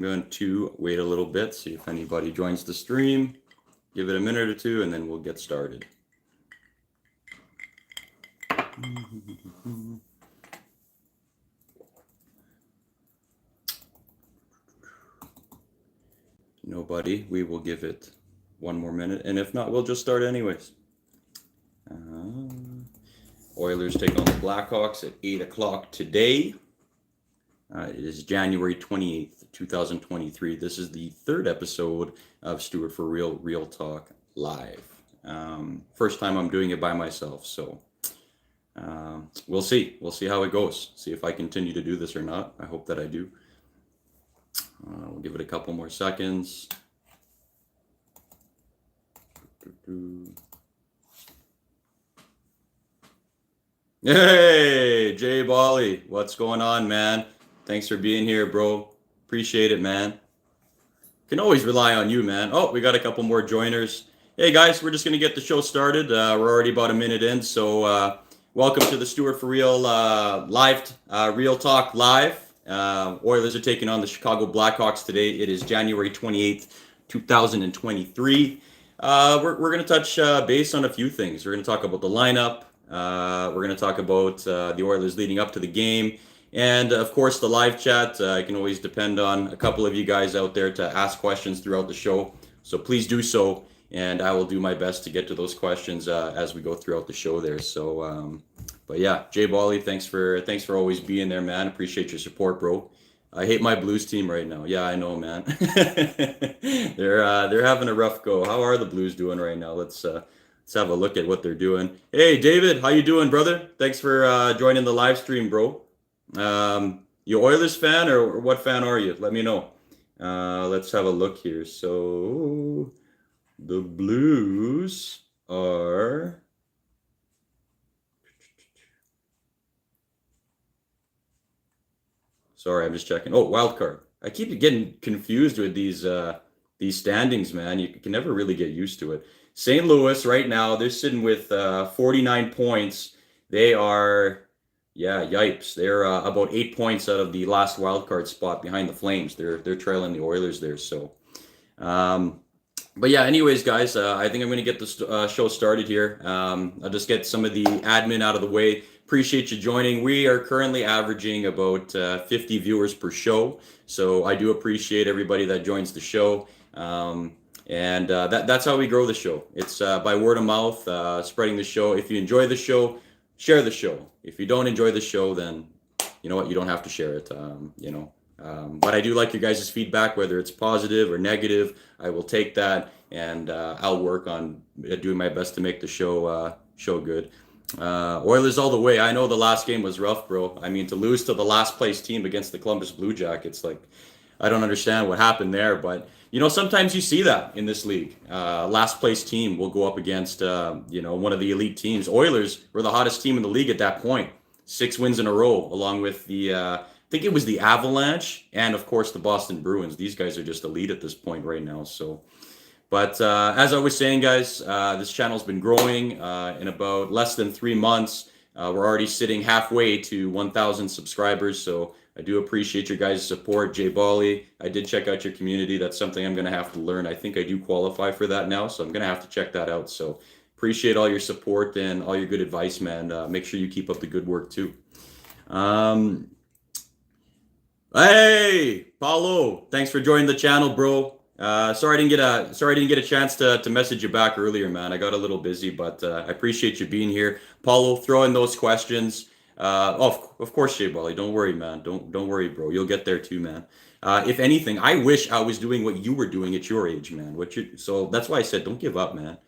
I'm going to wait a little bit, see if anybody joins the stream. Give it a minute or two, and then we'll get started. Nobody. We will give it one more minute, and if not, we'll just start anyways. Oilers take on the Blackhawks at 8 o'clock today. It is January 28th, 2023. This is the third episode of Stuartforreal Real Talk Live. First time I'm doing it by myself, so we'll see. We'll see how it goes. See if I continue to do this or not. I hope that I do. We'll give it a couple more seconds. Hey, Jay Bally, what's going on, man? Thanks for being here, bro. Appreciate it, man. Can always rely on you, man. Oh, we got a couple more joiners. Hey, guys, we're just going to get the show started. We're already about a minute in, so welcome to the Stuartforreal live, Real Talk Live. Oilers are taking on the Chicago Blackhawks today. It is January 28th, 2023. We're going to touch base on a few things. We're going to talk about the lineup. We're going to talk about the Oilers leading up to the game. And, of course, the live chat. I can always depend on a couple of you guys out there to ask questions throughout the show. So please do so, and I will do my best to get to those questions as we go throughout the show there. So, but yeah, Jay Bally, thanks for always being there, man. Appreciate your support, bro. I hate my Blues team right now. Yeah, I know, man. They're having a rough go. How are the Blues doing right now? Let's have a look at what they're doing. Hey, David, how you doing, brother? Thanks for joining the live stream, bro. You Oilers fan or what fan are you? Let me know. Let's have a look here. So the Blues are... Sorry, I'm just checking. Oh, wild card. I keep getting confused with these standings, man. You can never really get used to it. St. Louis right now, they're sitting with 49 points. They are, yeah, yipes. They're about 8 points out of the last wild card spot behind the Flames. They're trailing the Oilers there. So, but yeah. Anyways, guys, I think I'm going to get the show started here. I'll just get some of the admin out of the way. Appreciate you joining. We are currently averaging about 50 viewers per show, so I do appreciate everybody that joins the show. And that's how we grow the show. It's by word of mouth, spreading the show. If you enjoy the show, share the show. If you don't enjoy the show, then you know what, you don't have to share it. But I do like your guys' feedback, whether it's positive or negative. I will take that, and I'll work on doing my best to make the show good. Oilers all the way. I know the last game was rough, bro. I mean, to lose to the last place team against the Columbus Blue Jackets, like, I don't understand what happened there, but sometimes you see that in this league. Last place team will go up against, one of the elite teams. Oilers were the hottest team in the league at that point. 6 wins in a row, along with the, I think it was the Avalanche and, of course, the Boston Bruins. These guys are just elite at this point right now. So, but as I was saying, guys, this channel's been growing in about less than 3 months. We're already sitting halfway to 1,000 subscribers. So I do appreciate your guys' support. Jay Bally, I did check out your community. That's something I'm going to have to learn. I think I do qualify for that now, so I'm going to have to check that out. So appreciate all your support and all your good advice, man. Make sure you keep up the good work too. Hey, Paulo, thanks for joining the channel, bro. Sorry I didn't get a chance to message you back earlier, man. I got a little busy, but I appreciate you being here. Paulo, throw in those questions. Of course, Jay Bally. Don't worry, man. Don't worry, bro. You'll get there too, man. If anything, I wish I was doing what you were doing at your age, man. So that's why I said don't give up, man.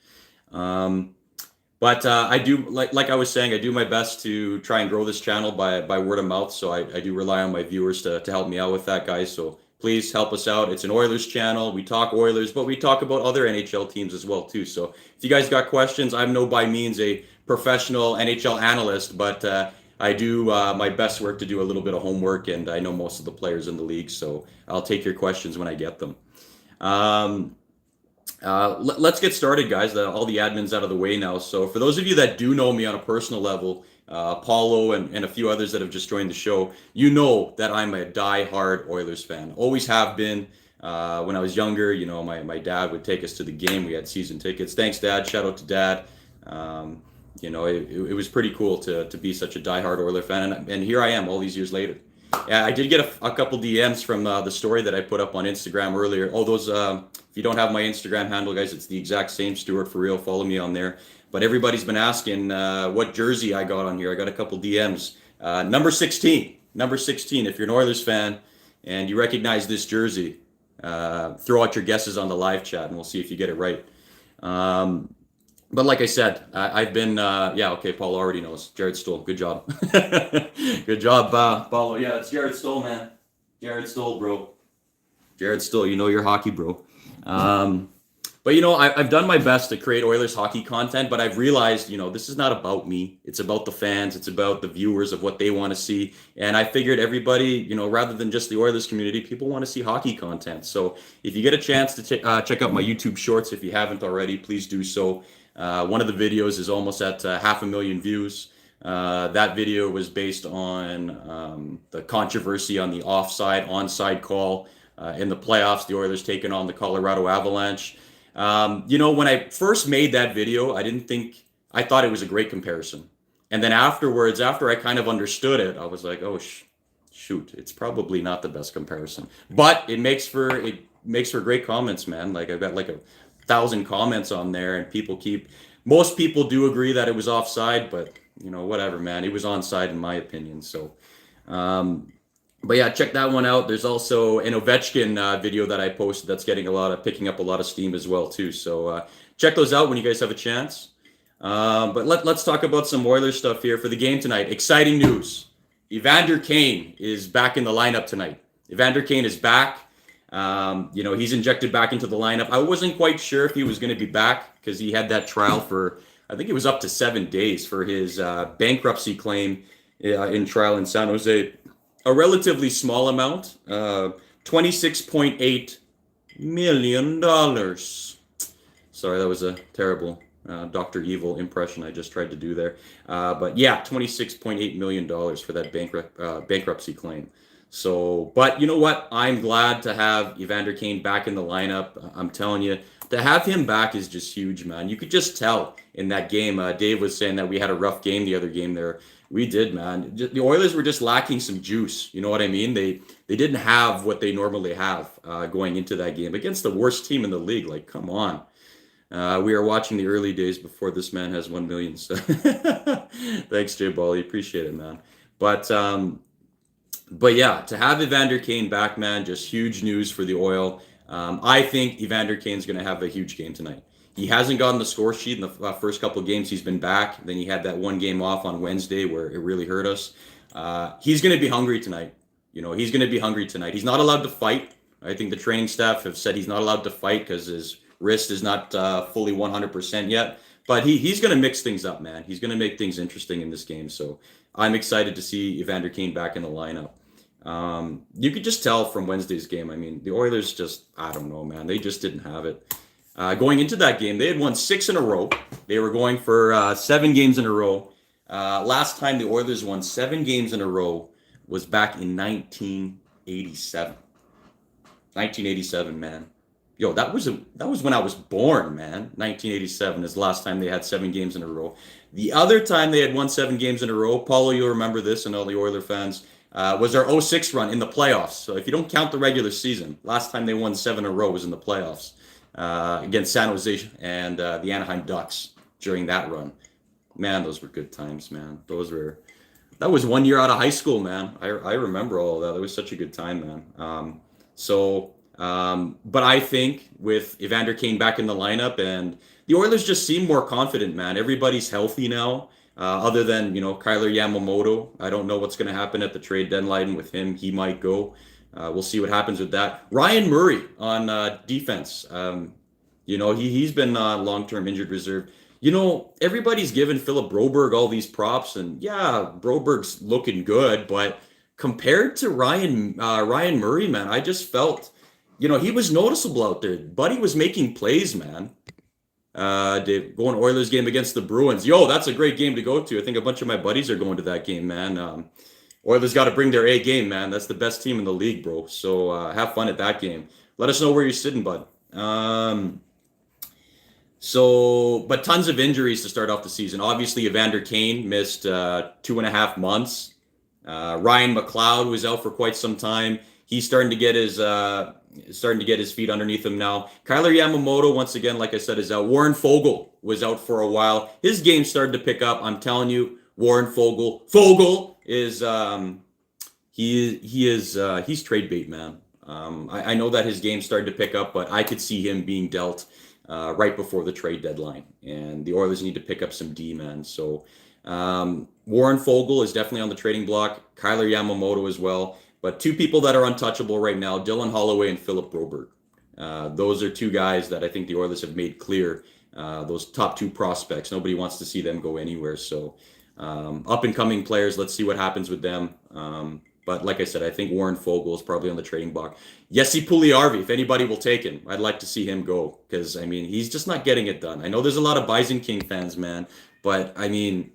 But I do, like I was saying, I do my best to try and grow this channel by word of mouth. So I do rely on my viewers to help me out with that, guys. So please help us out. It's an Oilers channel. We talk Oilers, but we talk about other NHL teams as well too. So if you guys got questions, I'm no by means a professional NHL analyst, but I do my best work to do a little bit of homework, and I know most of the players in the league, so I'll take your questions when I get them. Let's get started, guys. All the admin's out of the way now. So for those of you that do know me on a personal level, Paulo, and a few others that have just joined the show, you know that I'm a die-hard Oilers fan. Always have been. When I was younger, my dad would take us to the game. We had season tickets. Thanks, Dad. Shout out to Dad. Um, it was pretty cool to be such a die-hard Oiler fan. And here I am all these years later. Yeah, I did get a couple DMs from the story that I put up on Instagram earlier. Oh, those, if you don't have my Instagram handle, guys, it's the exact same, Stuartforreal. Follow me on there. But everybody's been asking what jersey I got on here. I got a couple DMs. Number 16. Number 16. If you're an Oilers fan and you recognize this jersey, throw out your guesses on the live chat and we'll see if you get it right. But like I said, I've been, okay, Paul already knows. Jared Stoll, good job. Good job, Paulo. Yeah, it's Jared Stoll, man. Jared Stoll, bro. Jared Stoll, you know your hockey, bro. But, I've done my best to create Oilers hockey content, but I've realized, this is not about me. It's about the fans. It's about the viewers of what they want to see. And I figured everybody, rather than just the Oilers community, people want to see hockey content. So if you get a chance to check out my YouTube shorts, if you haven't already, please do so. One of the videos is almost at 500,000 views. That video was based on the controversy on the onside call in the playoffs, the Oilers taking on the Colorado Avalanche. When I first made that video, I thought it was a great comparison. And then afterwards, after I kind of understood it, I was like, oh, shoot, it's probably not the best comparison. But it makes for great comments, man. Like I've got like 1,000 comments on there, and most people do agree that it was offside, but whatever, man. It was onside in my opinion. So, but yeah, check that one out. There's also an Ovechkin video that I posted that's picking up a lot of steam as well too. So check those out when you guys have a chance. But let's talk about some Oilers stuff here for the game tonight. Exciting news. Evander Kane is back in the lineup tonight. Evander Kane is back. He's injected back into the lineup. I wasn't quite sure if he was going to be back because he had that trial for, I think it was up to 7 days for his bankruptcy claim in trial in San Jose. A relatively small amount, $26.8 million. Sorry, that was a terrible Dr. Evil impression I just tried to do there. But yeah, $26.8 million for that bankruptcy claim. So, but you know what? I'm glad to have Evander Kane back in the lineup. I'm telling you, to have him back is just huge, man. You could just tell in that game. Dave was saying that we had a rough game the other game there. We did, man. The Oilers were just lacking some juice. You know what I mean? They didn't have what they normally have going into that game against the worst team in the league. Like, come on. We are watching the early days before this man has 1 million. So thanks, Jay Bally. Appreciate it, man. But yeah, to have Evander Kane back, man, just huge news for the Oil. I think Evander Kane's going to have a huge game tonight. He hasn't gotten the score sheet in the first couple of games he's been back. Then he had that one game off on Wednesday where it really hurt us. He's going to be hungry tonight. He's going to be hungry tonight. He's not allowed to fight. I think the training staff have said he's not allowed to fight because his wrist is not fully 100% yet. But he's going to mix things up, man. He's going to make things interesting in this game. So I'm excited to see Evander Kane back in the lineup. You could just tell from Wednesday's game. I mean, the Oilers just, I don't know, man. They just didn't have it. Going into that game, they had won 6 in a row. They were going for 7 games in a row. Last time the Oilers won 7 games in a row was back in 1987. 1987, man. Yo, that was when I was born, man. 1987 is the last time they had 7 games in a row. The other time they had won 7 games in a row, Paulo, you'll remember this, and all the Oiler fans, was their 06 run in the playoffs. So if you don't count the regular season, last time they won 7 in a row was in the playoffs against San Jose and the Anaheim Ducks during that run. Man, those were good times, man. That was 1 year out of high school, man. I remember all of that. It was such a good time, man. But I think with Evander Kane back in the lineup, and the Oilers just seem more confident, man. Everybody's healthy now. Other than, Kyler Yamamoto. I don't know what's going to happen at the trade deadline with him. He might go. We'll see what happens with that. Ryan Murray on defense. He's been long-term injured reserve. Everybody's given Philip Broberg all these props, and yeah, Broberg's looking good, but compared to Ryan Murray, man, I just felt, he was noticeable out there. Buddy was making plays, man. Going Oilers game against the Bruins. Yo, that's a great game to go to. I think a bunch of my buddies are going to that game, man. Oilers got to bring their A game, man. That's the best team in the league, bro. So have fun at that game. Let us know where you're sitting, bud. But tons of injuries to start off the season. Obviously, Evander Kane missed 2.5 months. Ryan McLeod was out for quite some time. He's starting to get his feet underneath him now. Kyler Yamamoto, once again, like I said, is out. Warren Foegele was out for a while. His game started to pick up. I'm telling you, Warren Foegele is he's trade bait, man. I know that his game started to pick up, but I could see him being dealt right before the trade deadline, and the Oilers need to pick up some D, man. So Warren Foegele is definitely on the trading block. Kyler Yamamoto as well. But two people that are untouchable right now, Dylan Holloway and Philip Broberg. Those are two guys that I think the Oilers have made clear. Those top two prospects. Nobody wants to see them go anywhere. So up-and-coming players, let's see what happens with them. But like I said, I think Warren Foegele is probably on the trading block. Jesse Puljujarvi, if anybody will take him, I'd like to see him go. Because, I mean, he's just not getting it done. I know there's a lot of Bison King fans, man. But, I mean,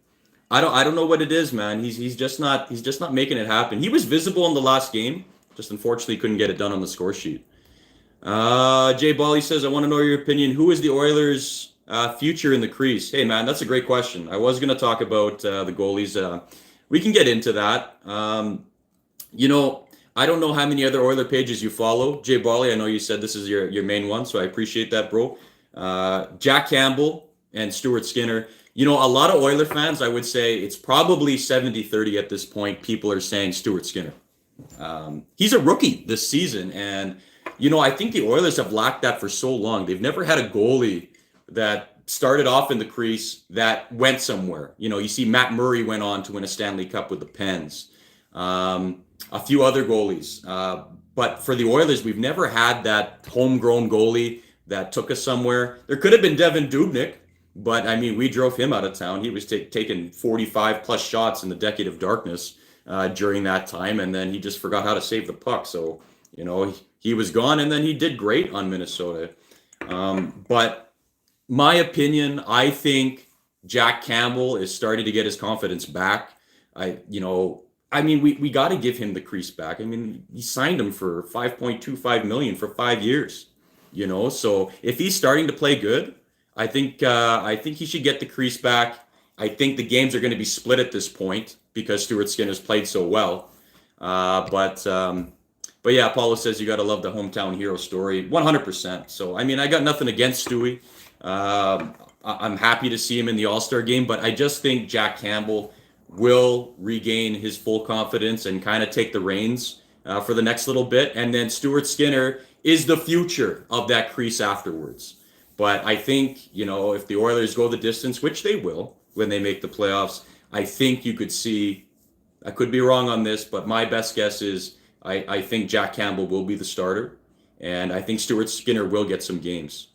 I don't know what it is, man. He's just not making it happen. He was visible in the last game, just unfortunately couldn't get it done on the score sheet. Jay Bally says, I want to know your opinion. Who is the Oilers' future in the crease? Hey, man, that's a great question. I was going to talk about the goalies. We can get into that. I don't know how many other Oiler pages you follow. Jay Bally, I know you said this is your main one, so I appreciate that, bro. Jack Campbell and Stuart Skinner. A lot of Oiler fans, I would say it's probably 70-30 at this point. People are saying Stuart Skinner. He's a rookie this season. And, I think the Oilers have lacked that for so long. They've never had a goalie that started off in the crease that went somewhere. You see Matt Murray went on to win a Stanley Cup with the Pens. A few other goalies. But for the Oilers, we've never had that homegrown goalie that took us somewhere. There could have been Devin Dubnyk. But, I mean, we drove him out of town. He was taking 45-plus shots in the decade of darkness during that time, and then he just forgot how to save the puck. So, he was gone, and then he did great on Minnesota. But my opinion, I think Jack Campbell is starting to get his confidence back. We got to give him the crease back. I mean, he signed him for $5.25 million for 5 years. So if he's starting to play good, I think he should get the crease back. I think the games are going to be split at this point because Stuart Skinner's played so well. But yeah, Paulo says you got to love the hometown hero story, 100%. So I mean, I got nothing against Stewie. I'm happy to see him in the All-Star game, but I just think Jack Campbell will regain his full confidence and kind of take the reins for the next little bit. And then Stuart Skinner is the future of that crease afterwards. But I think, if the Oilers go the distance, which they will when they make the playoffs, I think you could see, I could be wrong on this, but my best guess is I think Jack Campbell will be the starter. And I think Stuart Skinner will get some games.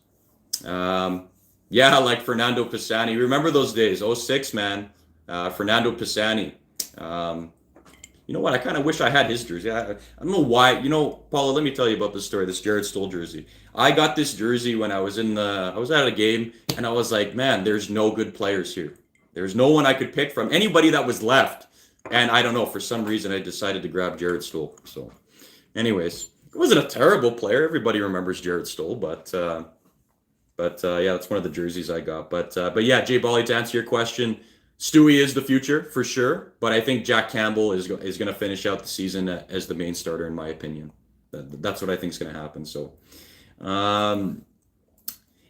Like Fernando Pisani. Remember those days, 06, man. Fernando Pisani. You know what? I kind of wish I had his jersey. I don't know why. Paula, let me tell you about this story, this Jared Stoll jersey. I got this jersey when I was at a game, and I was like, man, there's no good players here. There's no one I could pick from, anybody that was left. And I don't know, for some reason, I decided to grab Jared Stoll. So anyways, it wasn't a terrible player. Everybody remembers Jared Stoll, but yeah, that's one of the jerseys I got. But yeah, Jay Bolly, to answer your question, Stewie is the future for sure, but I think Jack Campbell is going to finish out the season as the main starter, in my opinion. That's what I think is going to happen. So, and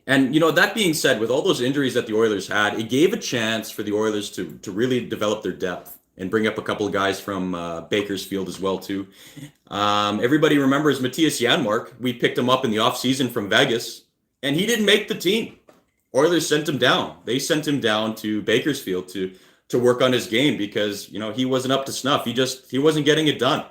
that being said, with all those injuries that the Oilers had, it gave a chance for the Oilers to really develop their depth and bring up a couple of guys from Bakersfield as well too. Everybody remembers Matthias Janmark. We picked him up in the offseason from Vegas, and he didn't make the team. Oilers sent him down. They sent him down to Bakersfield to work on his game because, he wasn't up to snuff. He wasn't getting it done.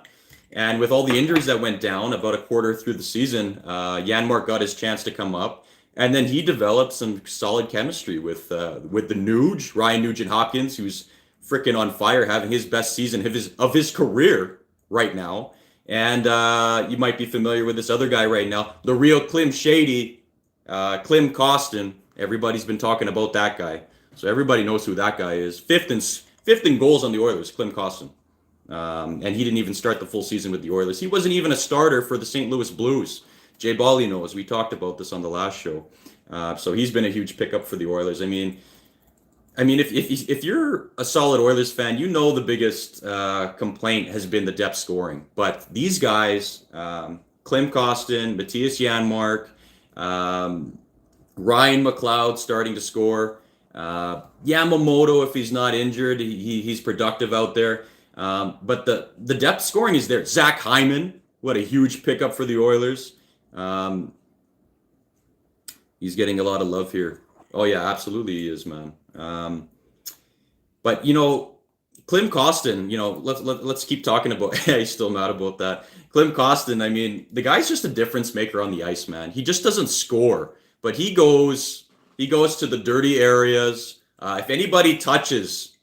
And with all the injuries that went down about a quarter through the season, Janmark got his chance to come up. And then he developed some solid chemistry with the Nuge, Ryan Nugent-Hopkins, who's freaking on fire, having his best season of his career right now. And you might be familiar with this other guy right now, the real Klim Shady, Klim Kostin. Everybody's been talking about that guy. So everybody knows who that guy is. Fifth in goals on the Oilers, Klim Kostin. And he didn't even start the full season with the Oilers. He wasn't even a starter for the St. Louis Blues. Jay Bally knows. We talked about this on the last show. So he's been a huge pickup for the Oilers. I mean, if you're a solid Oilers fan, you know the biggest complaint has been the depth scoring. But these guys, Klim Kostin, Matthias Janmark, Ryan McLeod starting to score. Yamamoto, if he's not injured, he's productive out there. But the depth scoring is there. Zach Hyman, what a huge pickup for the Oilers. He's getting a lot of love here. Oh yeah, absolutely he is, man. But Klim Kostin, let's keep talking about. He's still mad about that. Klim Kostin, I mean, the guy's just a difference maker on the ice, man. He just doesn't score, but he goes to the dirty areas. If anybody touches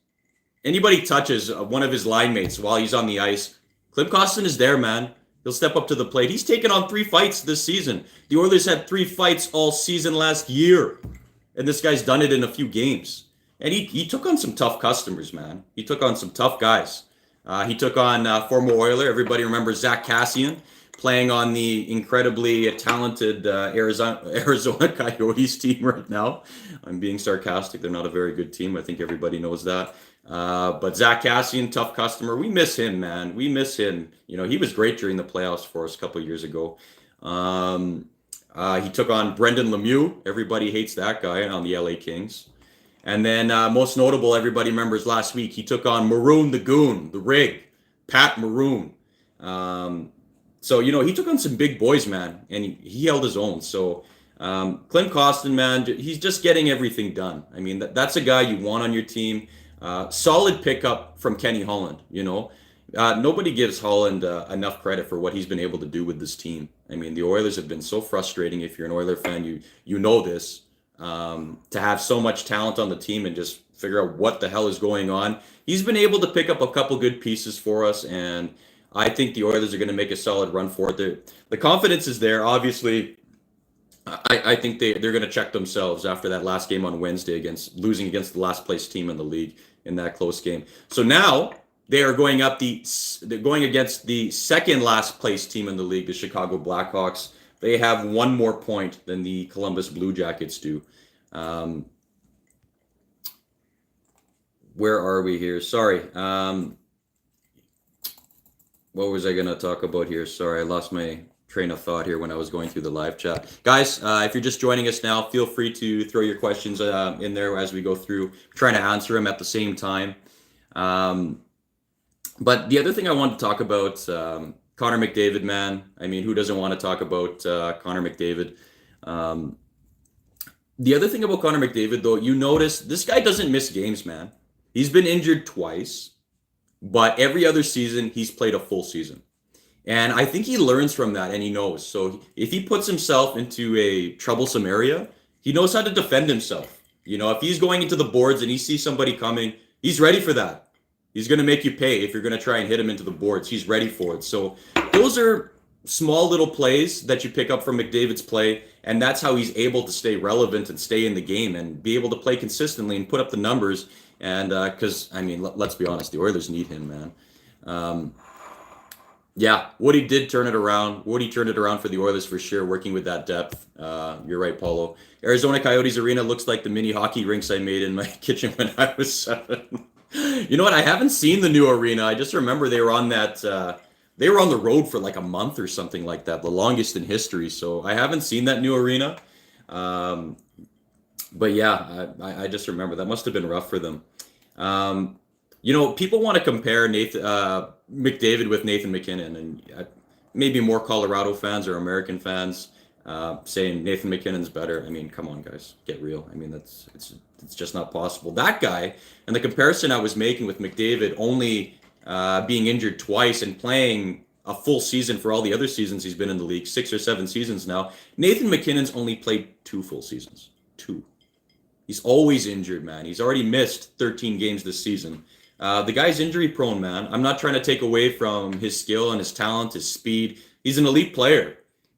one of his line mates while he's on the ice, Klim Kostin is there, man. He'll step up to the plate. He's taken on 3 fights this season. The Oilers had 3 fights all season last year, and this guy's done it in a few games. And he took on some tough customers, man. He took on some tough guys. He took on former Oiler. Everybody remembers Zach Kassian playing on the incredibly talented Arizona Coyotes team right now. I'm being sarcastic. They're not a very good team. I think everybody knows that. But Zach Kassian, tough customer. We miss him, man. We miss him. He was great during the playoffs for us a couple of years ago. He took on Brendan Lemieux. Everybody hates that guy on the LA Kings. And then most notable, everybody remembers last week, he took on Maroon the Goon, the Rig, Pat Maroon. So, he took on some big boys, man, and he held his own. So Klim Kostin, man, he's just getting everything done. I mean, that's a guy you want on your team. Solid pickup from Kenny Holland, Nobody gives Holland enough credit for what he's been able to do with this team. I mean, the Oilers have been so frustrating. If you're an Oiler fan, you know this. To have so much talent on the team and just figure out what the hell is going on. He's been able to pick up a couple good pieces for us, and I think the Oilers are going to make a solid run for it. The confidence is there. Obviously, I think they're going to check themselves after that last game on Wednesday losing against the last place team in the league in that close game. So now they are going against the second last place team in the league, the Chicago Blackhawks. They have 1 more point than the Columbus Blue Jackets do. Where are we here? Sorry. What was I going to talk about here? Sorry, I lost my train of thought here when I was going through the live chat. Guys, if you're just joining us now, feel free to throw your questions in there as we go through, trying to answer them at the same time. But the other thing I wanted to talk about, Connor McDavid, man. I mean, who doesn't want to talk about Connor McDavid? The other thing about Connor McDavid, though, you notice this guy doesn't miss games, man. He's been injured twice, but every other season he's played a full season. And I think he learns from that, and he knows. So if he puts himself into a troublesome area, he knows how to defend himself. If he's going into the boards and he sees somebody coming, he's ready for that. He's going to make you pay if you're going to try and hit him into the boards. He's ready for it. So those are small little plays that you pick up from McDavid's play, and that's how he's able to stay relevant and stay in the game and be able to play consistently and put up the numbers. And because, let's be honest, the Oilers need him, man. Woody did turn it around. Woody turned it around for the Oilers for sure, working with that depth. You're right, Paulo. Arizona Coyotes Arena looks like the mini hockey rinks I made in my kitchen when I was 7. You know what? I haven't seen the new arena. I just remember they were on that. They were on the road for like a month or something like that, the longest in history. So I haven't seen that new arena. But yeah, I just remember that must have been rough for them. People want to compare McDavid with Nathan MacKinnon, and maybe more Colorado fans or American fans saying Nathan MacKinnon's better. I mean, come on, guys, get real. I mean, it's just not possible. That guy, and the comparison I was making with McDavid only being injured twice and playing a full season for all the other seasons he's been in the league, 6 or 7 seasons now. Nathan MacKinnon's only played 2 full seasons. 2. He's always injured, man. He's already missed 13 games this season. The guy's injury prone, man. I'm not trying to take away from his skill and his talent, his speed. He's an elite player.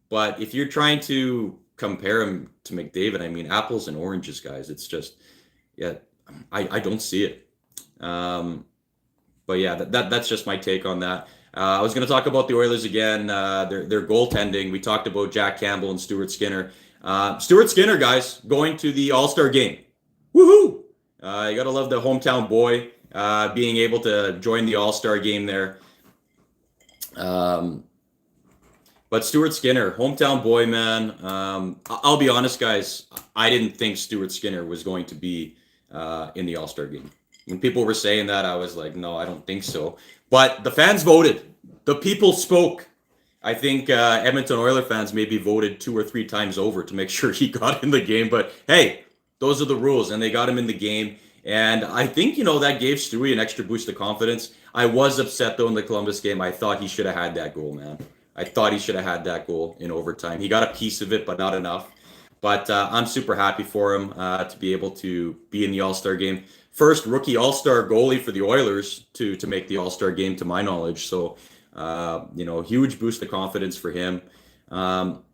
But if you're trying to compare him to McDavid. I mean, apples and oranges, guys. It's just, yeah, I don't see it. But yeah, that's just my take on that. I was going to talk about the Oilers again. Their goaltending. We talked about Jack Campbell and Stuart Skinner. Stuart Skinner, guys, going to the All-Star game. Woohoo! You got to love the hometown boy being able to join the All-Star game there. But Stuart Skinner, hometown boy, man. I'll be honest, guys. I didn't think Stuart Skinner was going to be in the All-Star game. When people were saying that, I was like, no, I don't think so. But the fans voted. The people spoke. I think Edmonton Oilers fans maybe voted 2 or 3 times over to make sure he got in the game. But hey, those are the rules, and they got him in the game. And I think, that gave Stewie an extra boost of confidence. I was upset, though, in the Columbus game. I thought he should have had that goal, man. I thought he should have had that goal in overtime. He got a piece of it, but not enough. But I'm super happy for him to be able to be in the All-Star game. First rookie All-Star goalie for the Oilers to make the All-Star game, to my knowledge. So, huge boost of confidence for him.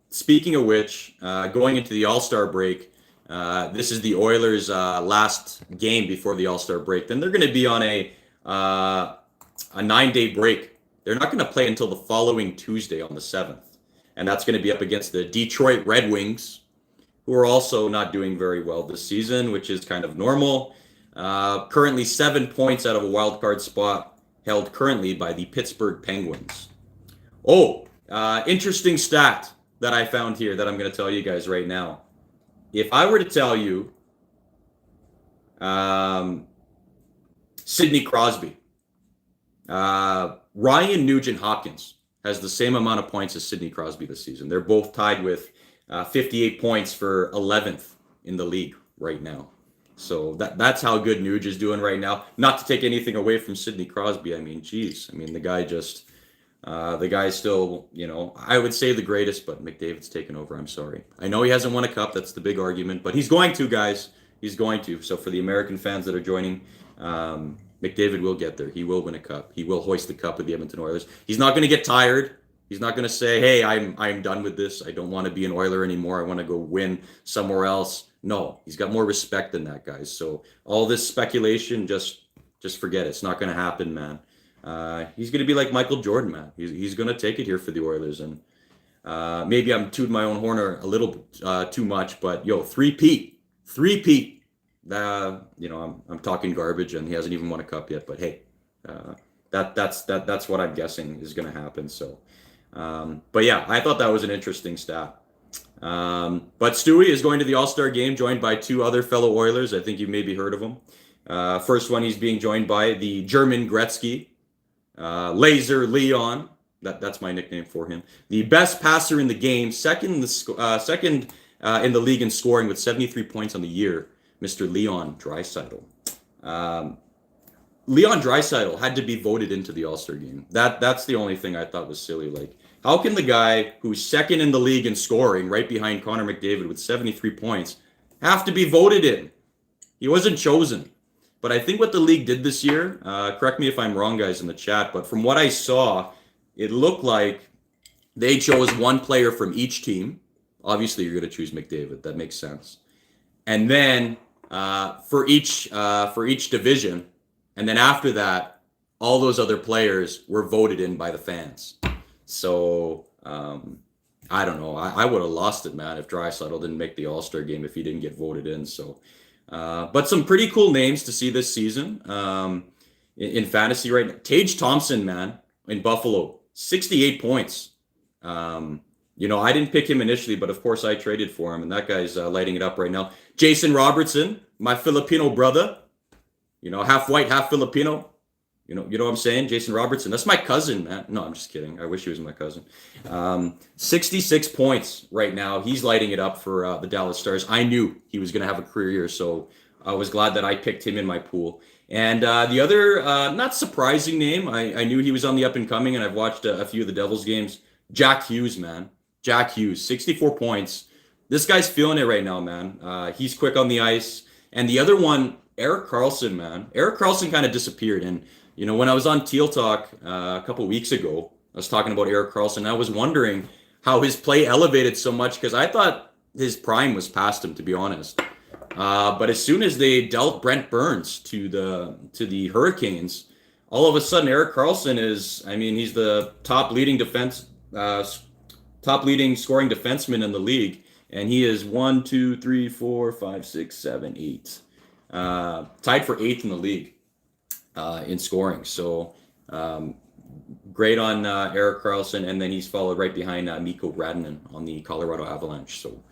Speaking of which, going into the All-Star break, this is the Oilers' last game before the All-Star break. Then they're going to be on a 9-day break. They're not going to play until the following Tuesday on the 7th. And that's going to be up against the Detroit Red Wings, who are also not doing very well this season, which is kind of normal. Currently 7 points out of a wild card spot, held currently by the Pittsburgh Penguins. Interesting stat that I found here that I'm going to tell you guys right now. If I were to tell you Sidney Crosby, Ryan Nugent-Hopkins has the same amount of points as Sidney Crosby this season. They're both tied with 58 points for 11th in the league right now. So that's how good Nuge is doing right now. Not to take anything away from Sidney Crosby. I mean, geez. I mean, the guy is still, I would say the greatest, but McDavid's taken over. I'm sorry. I know he hasn't won a cup. That's the big argument. But he's going to, guys. He's going to. So for the American fans that are joining, McDavid will get there. He will win a cup. He will hoist the cup with the Edmonton Oilers. He's not going to get tired. He's not going to say, hey, I'm done with this. I don't want to be an Oiler anymore. I want to go win somewhere else. No, he's got more respect than that, guys. So all this speculation, just forget it. It's not going to happen, man. He's going to be like Michael Jordan, man. He's going to take it here for the Oilers. And maybe I'm tooting my own horn a little too much, but three-peat. I'm talking garbage, and he hasn't even won a cup yet. But hey, that's what I'm guessing is going to happen. So, but yeah, I thought that was an interesting stat. But Stewie is going to the All-Star game, joined by 2 other fellow Oilers. I think you maybe heard of them. First one, he's being joined by the German Gretzky, Laser Leon. That's my nickname for him. The best passer in the game, second in the league in scoring with 73 points on the year, Mr. Leon Draisaitl. Leon Draisaitl had to be voted into the All-Star game. That's the only thing I thought was silly. Like, how can the guy who's second in the league in scoring, right behind Connor McDavid with 73 points, have to be voted in? He wasn't chosen. But I think what the league did this year, correct me if I'm wrong, guys, in the chat, but from what I saw, it looked like they chose one player from each team. Obviously, you're going to choose McDavid. That makes sense. And then for each division, and then after that, all those other players were voted in by the fans. So, I don't know. I would have lost it, man, if Draisaitl didn't make the All-Star game, if he didn't get voted in. So, but some pretty cool names to see this season in fantasy right now. Tage Thompson, man, in Buffalo, 68 points. I didn't pick him initially, but of course I traded for him, and that guy's lighting it up right now. Jason Robertson, my Filipino brother, half white, half Filipino. You know what I'm saying? Jason Robertson. That's my cousin, man. No, I'm just kidding. I wish he was my cousin. 66 points right now. He's lighting it up for the Dallas Stars. I knew he was going to have a career year, so I was glad that I picked him in my pool. And the other, not surprising name, I knew he was on the up and coming, and I've watched a few of the Devils games. Jack Hughes, man. Jack Hughes, 64 points. This guy's feeling it right now, man. He's quick on the ice. And the other one, Erik Karlsson, man. Erik Karlsson kind of disappeared, and when I was on Teal Talk a couple weeks ago, I was talking about Erik Karlsson. I was wondering how his play elevated so much because I thought, his prime was past him, to be honest. But as soon as they dealt Brent Burns to the Hurricanes, all of a sudden Erik Karlsson is, I mean, he's the top leading scoring defenseman in the league, and he is 1, 2, 3, 4, 5, 6, 7, 8, tied for 8th in the league in scoring. So great on Erik Karlsson, and then he's followed right behind Mikko Radinen on the Colorado Avalanche. So.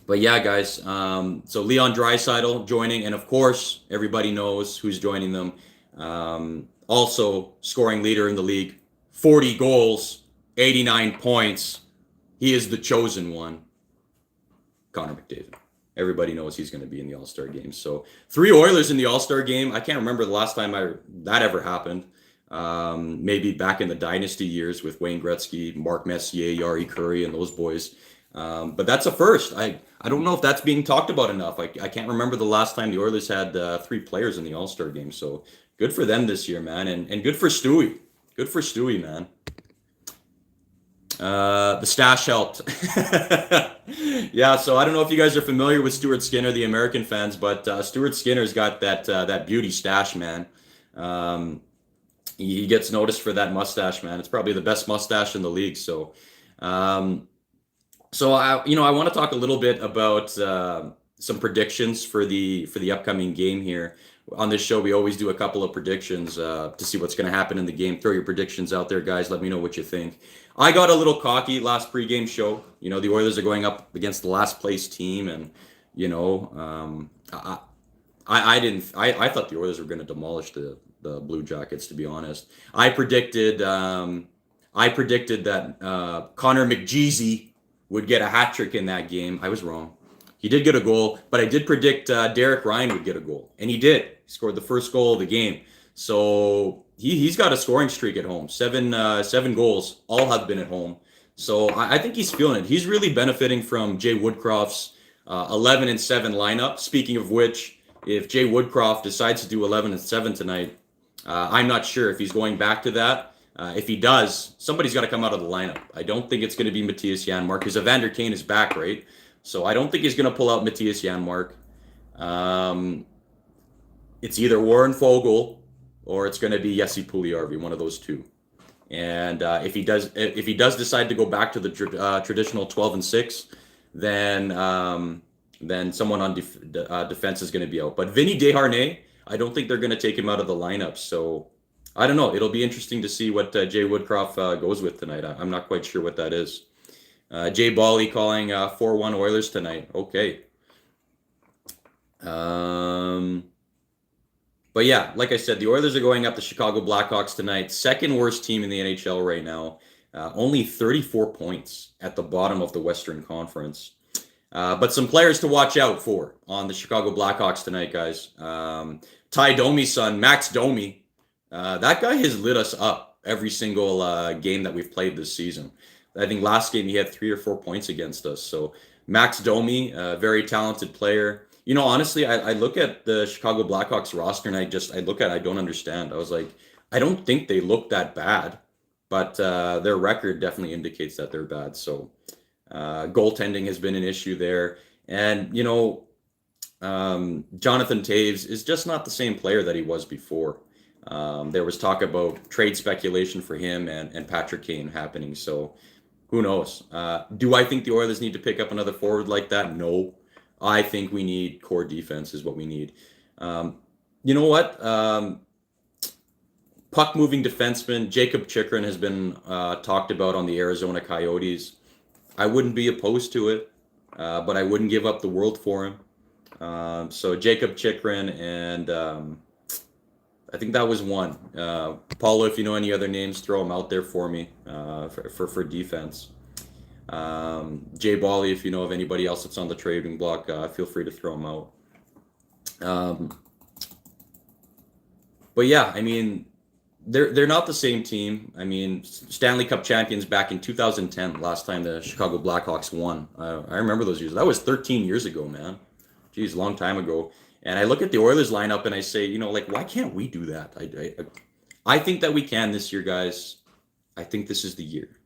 But yeah, guys, so Leon Draisaitl joining, and of course, everybody knows who's joining them. Also, scoring leader in the league, 40 goals, 89 points. He is the chosen one, Connor McDavid. Everybody knows he's going to be in the All-Star game. So 3 Oilers in the All-Star game. I can't remember the last time that ever happened. Maybe back in the Dynasty years with Wayne Gretzky, Mark Messier, Jari Kurri, and those boys. But that's a first. I don't know if that's being talked about enough. I can't remember the last time the Oilers had 3 players in the All-Star game. So good for them this year, man. And good for Stewie. Good for Stewie, man. The stash helped. Yeah, so I don't know if you guys are familiar with Stuart Skinner, the American fans, but Stuart Skinner's got that beauty stash, man. He gets noticed for that mustache, man. It's probably the best mustache in the league. So I want to talk a little bit about some predictions for the upcoming game here. On this show, we always do a couple of predictions to see what's going to happen in the game. Throw your predictions out there, guys. Let me know what you think. I got a little cocky last pregame show. The Oilers are going up against the last place team, and I thought the Oilers were going to demolish the Blue Jackets. To be honest, I predicted that Connor McJeezy would get a hat trick in that game. I was wrong. He did get a goal, but I did predict Derek Ryan would get a goal, and he did. He scored the first goal of the game. So he's got a scoring streak at home. Seven goals, all have been at home. So I think he's feeling it. He's really benefiting from Jay Woodcroft's 11-7 lineup. Speaking of which, if Jay Woodcroft decides to do 11-7 tonight, I'm not sure if he's going back to that. If he does, somebody's got to come out of the lineup. I don't think it's going to be Matthias Janmark because Evander Kane is back, right? So I don't think he's going to pull out Matthias Janmark. It's either Warren Fogle or it's going to be Jesse Puljujärvi, one of those two. And if he does decide to go back to the traditional 12-6, then someone on defense is going to be out. But Vinny Desharnais, I don't think they're going to take him out of the lineup. So I don't know. It'll be interesting to see what Jay Woodcroft goes with tonight. I'm not quite sure what that is. Jay Bally calling 4-1 Oilers tonight. Okay. But yeah, like I said, the Oilers are going up the Chicago Blackhawks tonight. Second worst team in the NHL right now. Only 34 points at the bottom of the Western Conference. But some players to watch out for on the Chicago Blackhawks tonight, guys. Ty Domi's son, Max Domi. That guy has lit us up every single game that we've played this season. I think last game he had 3 or 4 points against us. So Max Domi, a very talented player. Honestly, I look at the Chicago Blackhawks roster and I don't understand. I was like, I don't think they look that bad, but their record definitely indicates that they're bad. So goaltending has been an issue there. And, Jonathan Toews is just not the same player that he was before. There was talk about trade speculation for him and Patrick Kane happening. So who knows? Do I think the Oilers need to pick up another forward like that? No. I think we need core defense is what we need. You know what? Puck-moving defenseman Jacob Chychrun has been talked about on the Arizona Coyotes. I wouldn't be opposed to it, but I wouldn't give up the world for him. So Jacob Chychrun and I think that was one. Paulo, if you know any other names, throw them out there for me for defense. Jay Bally, if you know of anybody else that's on the trading block, feel free to throw them out. But yeah, I mean, they're not the same team. I mean, Stanley Cup champions back in 2010, last time the Chicago Blackhawks won. I remember those years. That was 13 years ago, man. Geez, long time ago. And I look at the Oilers lineup and I say, why can't we do that? I think that we can this year, guys. I think this is the year.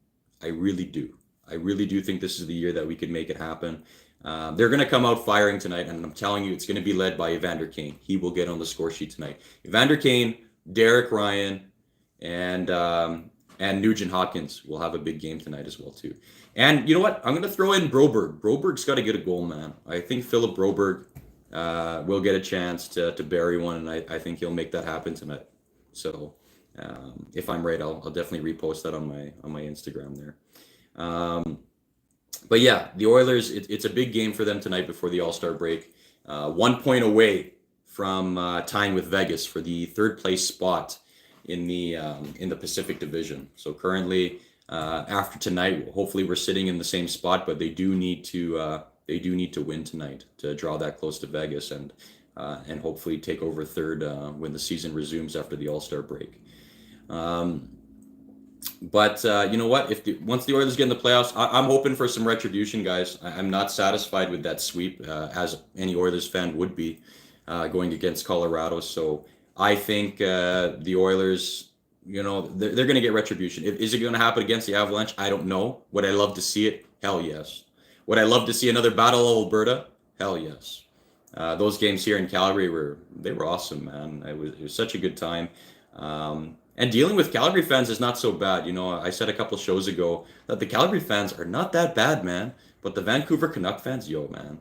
I really do. I really do think this is the year that we could make it happen. They're going to come out firing tonight, and I'm telling you, it's going to be led by Evander Kane. He will get on the score sheet tonight. Evander Kane, Derek Ryan, and Nugent Hopkins will have a big game tonight as well too. And you know what? I'm going to throw in Broberg. Broberg's got to get a goal, man. I think Philip Broberg will get a chance to bury one, and I think he'll make that happen tonight. So if I'm right, I'll definitely repost that on my Instagram there. But yeah, the Oilers, it's a big game for them tonight before the All-Star break. 1 point away from tying with Vegas for the third place spot in the Pacific Division. So currently, after tonight, hopefully we're sitting in the same spot, but they do need to win tonight to draw that close to Vegas and hopefully take over third when the season resumes after the All-Star break. But you know what? Once the Oilers get in the playoffs, I'm hoping for some retribution, guys. I'm not satisfied with that sweep, as any Oilers fan would be, going against Colorado. So I think the Oilers, they're going to get retribution. Is it going to happen against the Avalanche? I don't know. Would I love to see it? Hell yes. Would I love to see another Battle of Alberta? Hell yes. Those games here in Calgary were awesome, man. It was such a good time. And dealing with Calgary fans is not so bad. I said a couple shows ago that the Calgary fans are not that bad, man. But the Vancouver Canuck fans, man.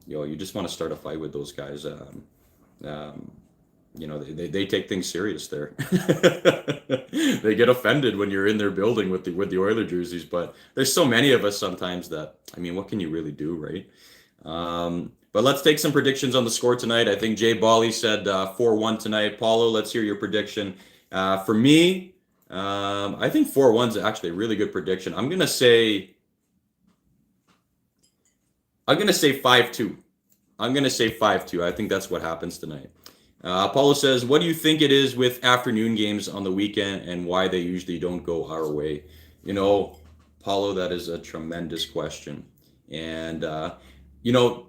You just want to start a fight with those guys. They take things serious there. They get offended when you're in their building with the Oiler jerseys. But there's so many of us sometimes that, what can you really do, right? But let's take some predictions on the score tonight. I think Jay Bally said 4-1 tonight. Paulo, let's hear your prediction. For me, I think 4-1 is actually a really good prediction. I'm gonna say 5-2. I'm gonna say 5-2. I think that's what happens tonight. Paulo says, what do you think it is with afternoon games on the weekend and why they usually don't go our way? Paulo, that is a tremendous question. And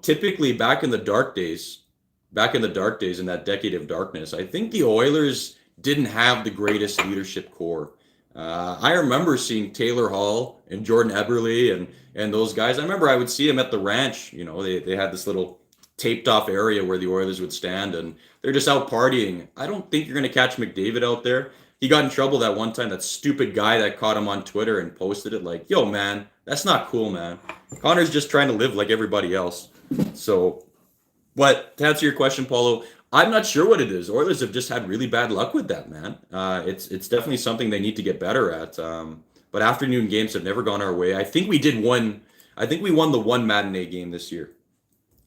typically back in the dark days, in that decade of darkness, I think the Oilers didn't have the greatest leadership core. I remember seeing Taylor Hall and Jordan Eberle and those guys. I remember I would see them at the ranch. They had this little taped off area where the Oilers would stand, and they're just out partying. I don't think you're going to catch McDavid out there. He got in trouble that one time, that stupid guy that caught him on Twitter and posted it like, yo, man, that's not cool, man. Connor's just trying to live like everybody else. So, but to answer your question, Paulo, I'm not sure what it is. Oilers have just had really bad luck with that, man. It's definitely something they need to get better at. But afternoon games have never gone our way. I think we won the one matinee game this year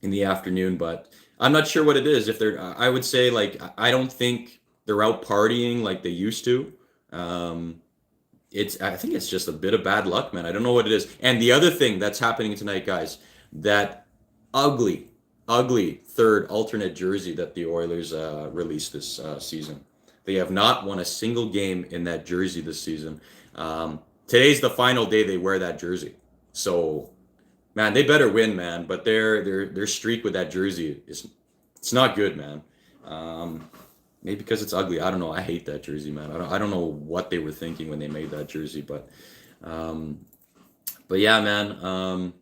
in the afternoon, but I'm not sure what it is. I would say, like, I don't think they're out partying like they used to. I think it's just a bit of bad luck, man. I don't know what it is. And the other thing that's happening tonight, guys, that ugly third alternate jersey that the Oilers released this season. They have not won a single game in that jersey this season. Today's the final day they wear that jersey. So, man, they better win, man. But their streak with that jersey it's not good, man. Maybe because it's ugly. I don't know. I hate that jersey, man. I don't know what they were thinking when they made that jersey, but yeah, man.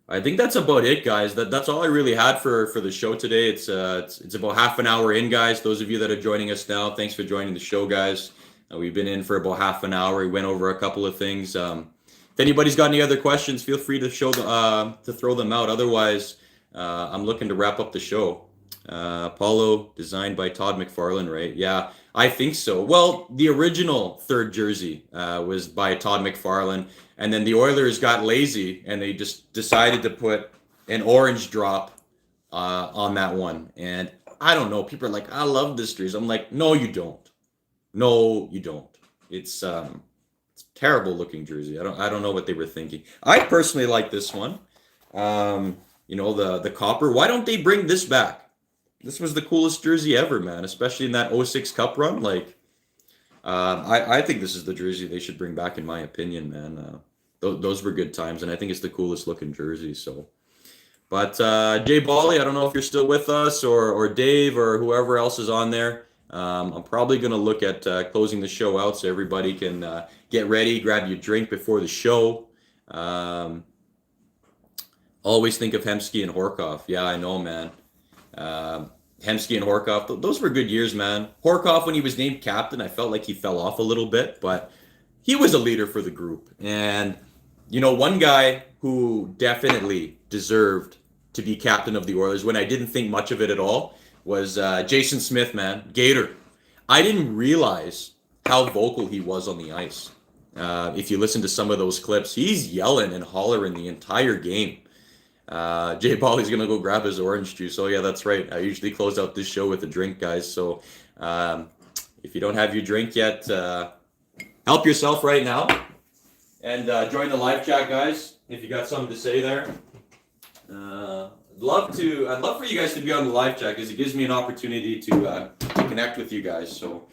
I think that's about it, guys. That's all I really had for the show today. It's about half an hour in, guys. Those of you that are joining us now, thanks for joining the show, guys. We've been in for about half an hour. We went over a couple of things. If anybody's got any other questions, feel free to throw them out. Otherwise, I'm looking to wrap up the show. Paulo, designed by Todd McFarlane, right? Yeah, I think so. Well, the original third jersey was by Todd McFarlane, and then the Oilers got lazy and they just decided to put an orange drop on that one. And I don't know. People are like, I love this jersey. I'm like, no, you don't. No, you don't. It's terrible looking jersey. I don't know what they were thinking. I personally like this one. The copper. Why don't they bring this back? This was the coolest jersey ever, man, especially in that 06 Cup run. Like, I think this is the jersey they should bring back, in my opinion, man. Those were good times, and I think it's the coolest looking jersey. So, but Jay Bally, I don't know if you're still with us, or Dave, or whoever else is on there. I'm probably going to look at closing the show out so everybody can get ready, grab your drink before the show. Always think of Hemsky and Horkoff. Yeah, I know, man. Hemsky and Horkoff, those were good years, man. Horkoff, when he was named captain, I felt like he fell off a little bit, but he was a leader for the group. And, one guy who definitely deserved to be captain of the Oilers when I didn't think much of it at all was Jason Smith, man. Gator. I didn't realize how vocal he was on the ice. If you listen to some of those clips, he's yelling and hollering the entire game. Jay Bolly's gonna go grab his orange juice. Oh yeah, that's right. I usually close out this show with a drink, guys. So if you don't have your drink yet, help yourself right now and join the live chat, guys. If you got something to say there, I'd love for you guys to be on the live chat because it gives me an opportunity to connect with you guys. So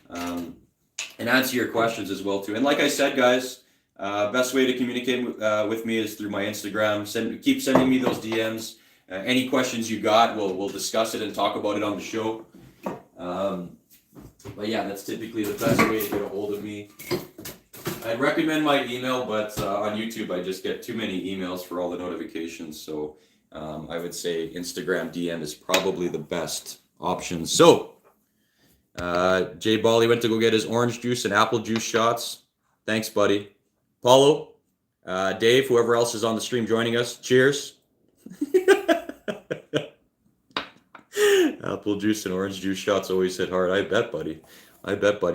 and answer your questions as well too. And like I said, guys. Best way to communicate with me is through my Instagram. Keep sending me those DMs. Any questions you got, we'll discuss it and talk about it on the show. But yeah, that's typically the best way to get a hold of me. I'd recommend my email, but on YouTube I just get too many emails for all the notifications. So I would say Instagram DM is probably the best option. So Jay Bally went to go get his orange juice and apple juice shots. Thanks, buddy. Paulo, Dave, whoever else is on the stream joining us, cheers. Apple juice and orange juice shots always hit hard. I bet, buddy.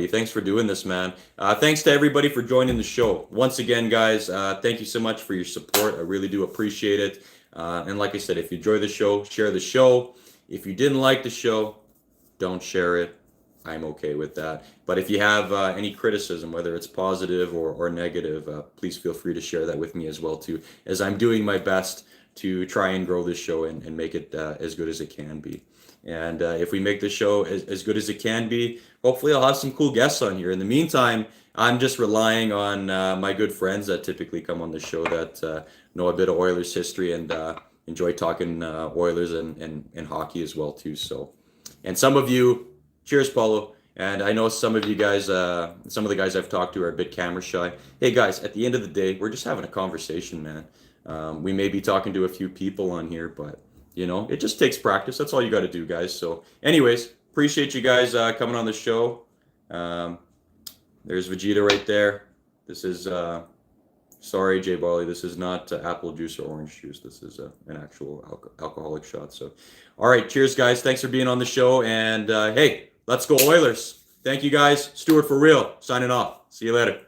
Thanks for doing this, man. Thanks to everybody for joining the show. Once again, guys, thank you so much for your support. I really do appreciate it. And like I said, if you enjoy the show, share the show. If you didn't like the show, don't share it. I'm okay with that. But if you have any criticism, whether it's positive or negative, please feel free to share that with me as well too, as I'm doing my best to try and grow this show and make it as good as it can be. And if we make the show as good as it can be, hopefully I'll have some cool guests on here. In the meantime, I'm just relying on my good friends that typically come on the show that know a bit of Oilers history and enjoy talking Oilers and hockey as well too. So, and some of you, cheers, Paulo. And I know some of you guys, some of the guys I've talked to are a bit camera shy. Hey guys, at the end of the day, we're just having a conversation, man. We may be talking to a few people on here, but it just takes practice. That's all you got to do, guys. So anyways, appreciate you guys coming on the show. There's Vegeta right there. This is, sorry, Jay Barley, this is not apple juice or orange juice. This is an actual alcoholic shot. So, all right, cheers, guys. Thanks for being on the show. And hey, let's go Oilers. Thank you, guys. Stuartforreal signing off. See you later.